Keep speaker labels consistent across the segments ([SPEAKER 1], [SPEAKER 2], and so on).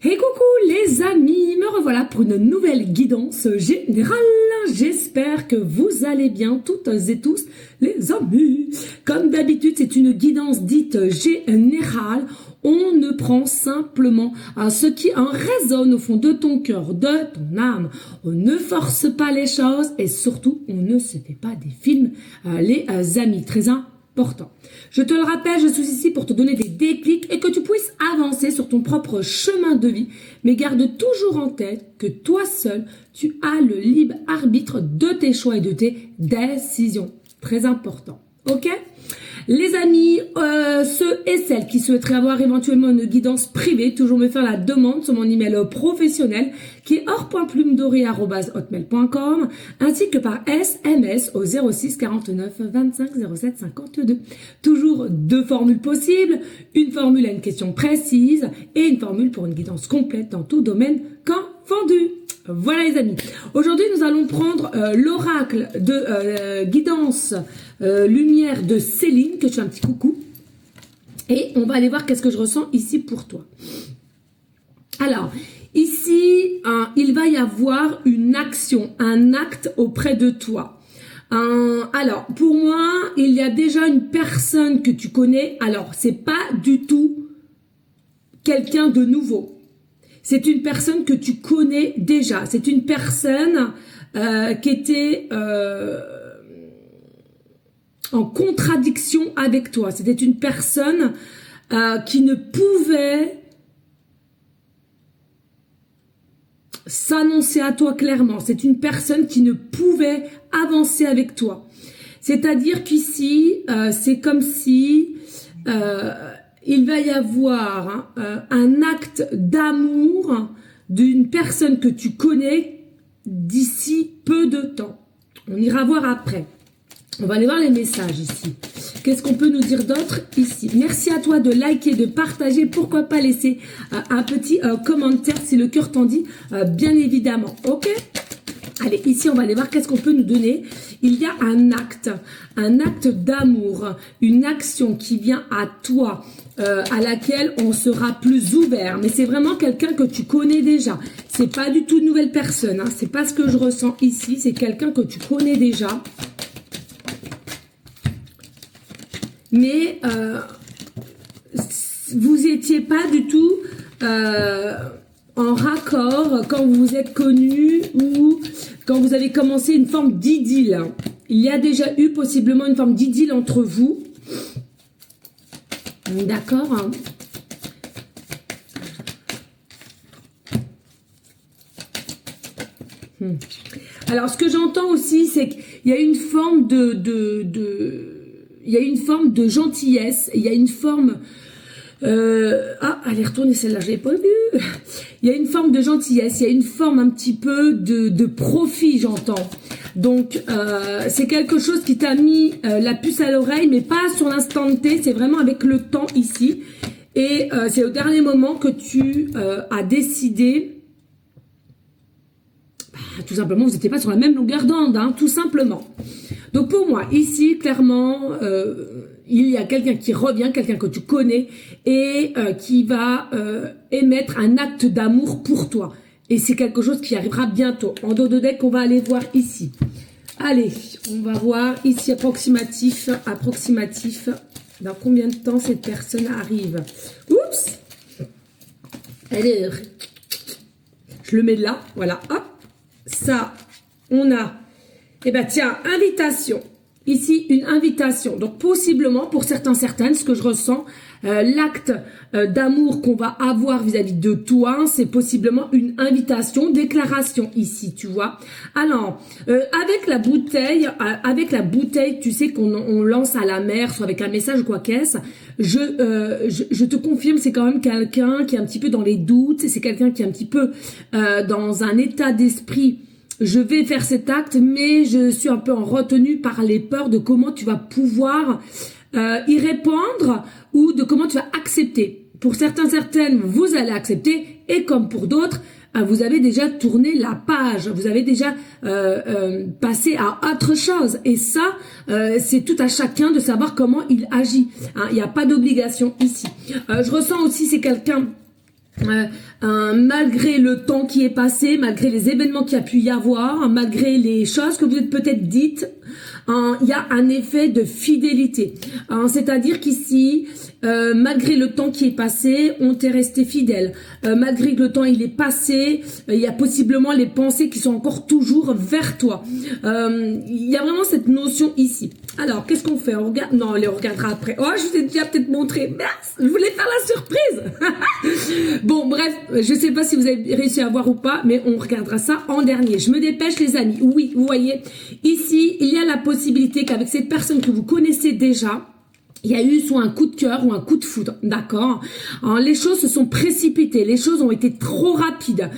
[SPEAKER 1] Et coucou les amis, me revoilà pour une nouvelle guidance générale. J'espère que vous allez bien toutes et tous les amis. Comme d'habitude, c'est une guidance dite générale. On ne prend simplement ce qui en résonne au fond de ton cœur, de ton âme. On ne force pas les choses et surtout, on ne se fait pas des films, les amis. Très important. Je te le rappelle, je suis ici pour te donner des déclics et que tu puisses avancer sur ton propre chemin de vie. Mais garde toujours en tête que toi seul, tu as le libre arbitre de tes choix et de tes décisions. Très important. Ok ? Les amis, ceux et celles qui souhaiteraient avoir éventuellement une guidance privée, toujours me faire la demande sur mon email professionnel qui est or.plumedoré@hotmail.com ainsi que par SMS au 06 49 25 07 52. Toujours deux formules possibles, une formule à une question précise et une formule pour une guidance complète dans tout domaine confondu. Voilà les amis, aujourd'hui nous allons prendre l'oracle de guidance lumière de Céline, que je fais un petit coucou, et on va aller voir qu'est-ce que je ressens ici pour toi. Alors, ici, il va y avoir une action, un acte auprès de toi. Alors, pour moi, il y a déjà une personne que tu connais, alors c'est pas du tout quelqu'un de nouveau. C'est une personne que tu connais déjà. C'est une personne qui était en contradiction avec toi. C'était une personne qui ne pouvait s'annoncer à toi clairement. C'est une personne qui ne pouvait avancer avec toi. C'est-à-dire qu'ici, c'est comme si... il va y avoir un acte d'amour d'une personne que tu connais d'ici peu de temps. On ira voir après. On va aller voir les messages ici. Qu'est-ce qu'on peut nous dire d'autre ici? Merci à toi de liker, de partager. Pourquoi pas laisser un petit commentaire si le cœur t'en dit, bien évidemment. Ok? Allez, ici, on va aller voir qu'est-ce qu'on peut nous donner. Il y a un acte d'amour, une action qui vient à toi, à laquelle on sera plus ouvert. Mais c'est vraiment quelqu'un que tu connais déjà. C'est pas du tout une nouvelle personne. Hein. C'est pas ce que je ressens ici. C'est quelqu'un que tu connais déjà. Mais vous étiez pas du tout... en raccord quand vous vous êtes connus ou quand vous avez commencé une forme d'idylle. Il y a déjà eu possiblement une forme d'idylle entre vous. D'accord. Alors, ce que j'entends aussi, c'est qu'il y a une forme il y a une forme de gentillesse. Il y a une forme... allez, retournez celle-là, je l'ai pas vue. Il y a une forme de gentillesse, il y a une forme un petit peu de profit, j'entends. Donc, c'est quelque chose qui t'a mis la puce à l'oreille, mais pas sur l'instant T, c'est vraiment avec le temps ici. Et c'est au dernier moment que tu as décidé, tout simplement, vous n'étiez pas sur la même longueur d'onde, hein, tout simplement. Donc pour moi, ici, clairement... il y a quelqu'un qui revient, quelqu'un que tu connais et qui va émettre un acte d'amour pour toi. Et c'est quelque chose qui arrivera bientôt. En dos de deck, on va aller voir ici. Allez, on va voir ici approximatif. Dans combien de temps cette personne arrive? Oups! Allez, je le mets là, voilà, hop. Ça, on a, eh ben tiens, invitation. Ici, une invitation. Donc, possiblement, pour certaines, ce que je ressens, l'acte d'amour qu'on va avoir vis-à-vis de toi, c'est possiblement une invitation, déclaration ici, tu vois. Alors, avec la bouteille, tu sais qu'on lance à la mer, soit avec un message ou quoi qu'est-ce, je te confirme, c'est quand même quelqu'un qui est un petit peu dans les doutes, c'est quelqu'un qui est un petit peu dans un état d'esprit. Je vais faire cet acte, mais je suis un peu en retenue par les peurs de comment tu vas pouvoir y répondre ou de comment tu vas accepter. Pour certaines, vous allez accepter et comme pour d'autres, vous avez déjà tourné la page, vous avez déjà passé à autre chose. Et ça, c'est tout à chacun de savoir comment il agit. Hein, il n'y a pas d'obligation ici. Je ressens aussi, c'est quelqu'un malgré le temps qui est passé, malgré les événements qu'il y a pu y avoir, malgré les choses que vous êtes peut-être dites, il y a un effet de fidélité. C'est-à-dire qu'ici, malgré le temps qui est passé, on t'est resté fidèle. Malgré que le temps il est passé, il y a possiblement les pensées qui sont encore toujours vers toi. Il y a vraiment cette notion ici. Alors, qu'est-ce qu'on fait? On regarde? Non, on les regardera après. Oh, je vous ai déjà peut-être montré. Merci, je voulais faire la surprise. Bon, bref, je sais pas si vous avez réussi à voir ou pas, mais on regardera ça en dernier. Je me dépêche, les amis. Oui, vous voyez, ici, il y a la possibilité qu'avec cette personne que vous connaissez déjà, il y a eu soit un coup de cœur ou un coup de foudre, d'accord. Les choses se sont précipitées, les choses ont été trop rapides.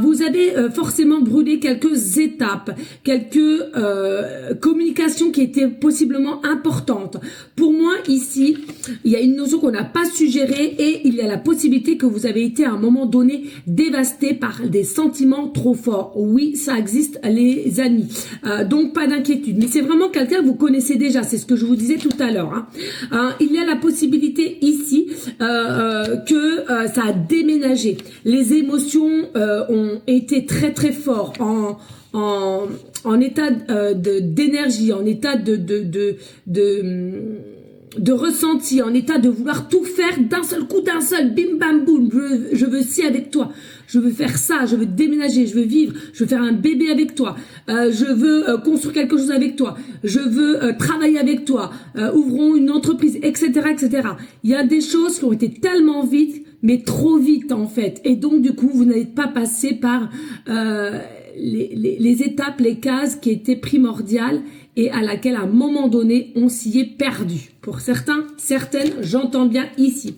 [SPEAKER 1] Vous avez forcément brûlé quelques étapes, quelques communications qui étaient possiblement importantes. Pour moi, ici, il y a une notion qu'on n'a pas suggérée et il y a la possibilité que vous avez été à un moment donné dévasté par des sentiments trop forts. Oui, ça existe, les amis. Donc, pas d'inquiétude. Mais c'est vraiment quelqu'un que vous connaissez déjà, c'est ce que je vous disais tout à l'heure. Il y a la possibilité ici que ça a déménagé. Les émotions ont été très très forts en état d'énergie, en état de ressenti, en état de vouloir tout faire d'un seul coup, d'un seul bim bam boum. Je veux ci avec toi, je veux faire ça, je veux déménager, je veux vivre, je veux faire un bébé avec toi, je veux construire quelque chose avec toi, je veux travailler avec toi, ouvrons une entreprise, etc., etc. Il y a des choses qui ont été tellement vite, mais trop vite en fait, et donc du coup vous n'êtes pas passé par les étapes, les cases qui étaient primordiales et à laquelle à un moment donné on s'y est perdu. Pour certains, certaines, j'entends bien ici.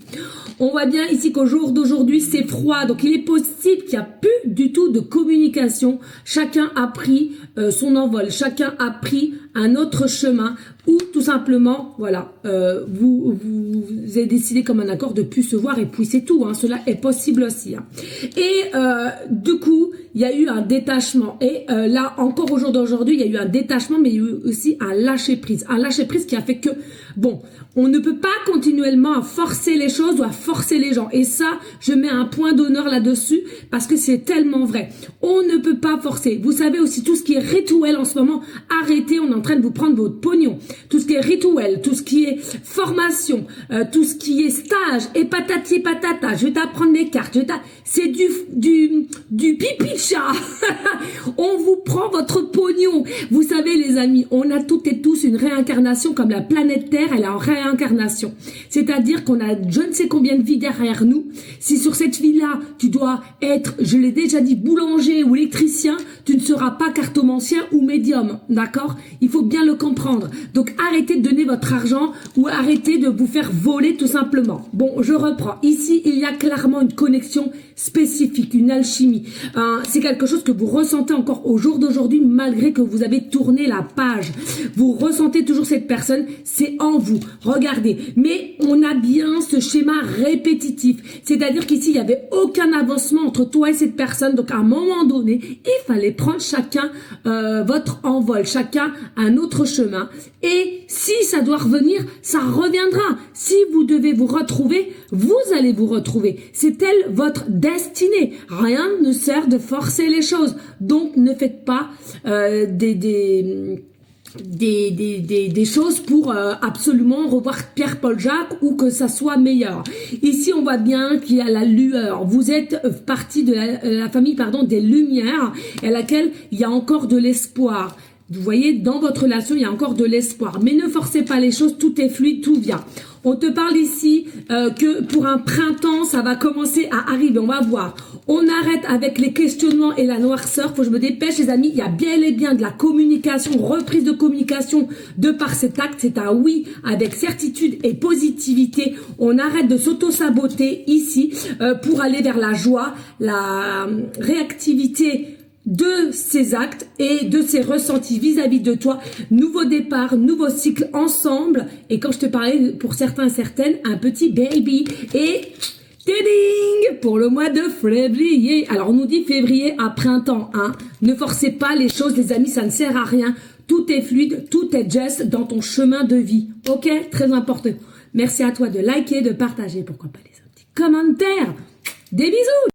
[SPEAKER 1] On voit bien ici qu'au jour d'aujourd'hui c'est froid, donc il est possible qu'il n'y a plus du tout de communication. Chacun a pris son envol, chacun a pris un autre chemin, ou tout simplement, voilà, vous avez décidé comme un accord de plus se voir et puis c'est tout. Cela est possible aussi. Et du coup, il y a eu un détachement. Et là, encore au jour d'aujourd'hui, il y a eu un détachement, mais il y a eu aussi un lâcher prise. Un lâcher prise qui a fait que, bon, on ne peut pas continuellement à forcer les choses ou à forcer les gens. Et ça, je mets un point d'honneur là-dessus parce que c'est tellement vrai. On ne peut pas forcer. Vous savez aussi, tout ce qui est rituel en ce moment, arrêtez, on est en train de vous prendre votre pognon. Tout ce qui est rituel, tout ce qui est formation, tout ce qui est stage, et patati patata, je vais t'apprendre mes cartes, c'est du pipi de chat. On vous prend votre pognon. Vous savez les amis, on a toutes et tous une réincarnation comme la planète Terre, elle est en réincarnation. C'est-à-dire qu'on a je ne sais combien de vies derrière nous. Si sur cette vie-là, tu dois être, je l'ai déjà dit, boulanger ou électricien, tu ne seras pas cartomancien ou médium, d'accord? Il faut bien le comprendre. Donc arrêtez de donner votre argent ou arrêtez de vous faire voler tout simplement. Bon, je reprends. Ici, il y a clairement une connexion spécifique, une alchimie. C'est quelque chose que vous ressentez encore au jour d'aujourd'hui malgré que vous avez tourné la page. Vous ressentez toujours cette personne, c'est en vous. Regardez, mais on a bien ce schéma répétitif. C'est-à-dire qu'ici, il n'y avait aucun avancement entre toi et cette personne. Donc à un moment donné, il fallait prendre chacun votre envol, chacun un autre chemin. Et si ça doit revenir, ça reviendra. Si vous devez vous retrouver, vous allez vous retrouver. C'est elle votre destinée. Rien ne sert de forcer les choses. Donc ne faites pas des choses pour absolument revoir Pierre-Paul Jacques ou que ça soit meilleur. Ici, on voit bien qu'il y a la lueur. Vous êtes partie de la famille, des lumières, à laquelle il y a encore de l'espoir. Vous voyez, dans votre relation, il y a encore de l'espoir. Mais ne forcez pas les choses, tout est fluide, tout vient. On te parle ici que pour un printemps, ça va commencer à arriver. On va voir. On arrête avec les questionnements et la noirceur. Faut que je me dépêche, les amis. Il y a bien et bien de la communication, reprise de communication de par cet acte. C'est un oui avec certitude et positivité. On arrête de s'auto-saboter ici pour aller vers la joie, la réactivité de ces actes et de ces ressentis vis-à-vis de toi. Nouveau départ, nouveau cycle ensemble. Et quand je te parlais, pour certains et certaines, un petit baby. Et tiding pour le mois de février. Alors on nous dit février à printemps. Ne forcez pas les choses, les amis, ça ne sert à rien. Tout est fluide, tout est just dans ton chemin de vie. Ok, très important. Merci à toi de liker, de partager. Pourquoi pas les petits commentaires. Des bisous!